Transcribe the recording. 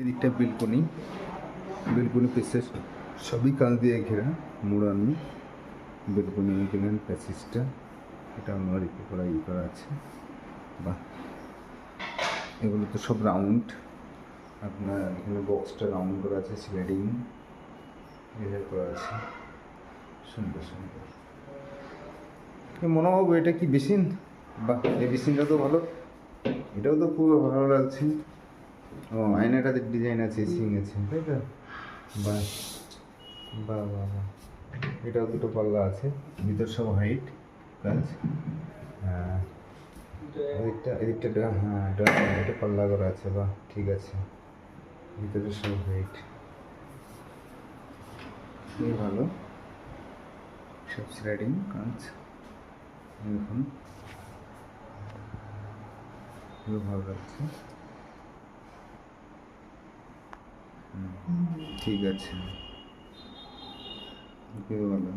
এদিকটা balcony, balcony passage সবই কাঁচ দিয়ে ঘেরা, মোড়ানো। বেলকনি গেলেন প্যাসেজটা, এটা আমার ইয়ে করা আছে। বাহ, এগুলো তো সব রাউন্ড। আপনার এখানে বক্সটা রাউন্ড করা আছে, স্লাইডিং এভাবে করা আছে, সুন্দর সুন্দর। মনে হবে এটা কি বেসিন? বাহ, এই বেসিনটা তো ভালো, এটাও তো খুব ভালো লাগছে। ও, আয়নাটাতে ডিজাইন আছে, সিং আছে, তাই তো? বাহ বাহ বাহ বাহ, এটাও দুটো পাল্লা আছে, ভিতর সব হাইট কাজ। হ্যাঁ, এদিকটা হ্যাঁ, এটা পাল্লা করা আছে। বাহ, ঠিক আছে, ভিতরে সব হাইট, খুবই ভালো, সব স্লাইডিং কাজ। দেখুন, খুবই ভালো লাগছে। ঠিক আছে, খুবই ভালো।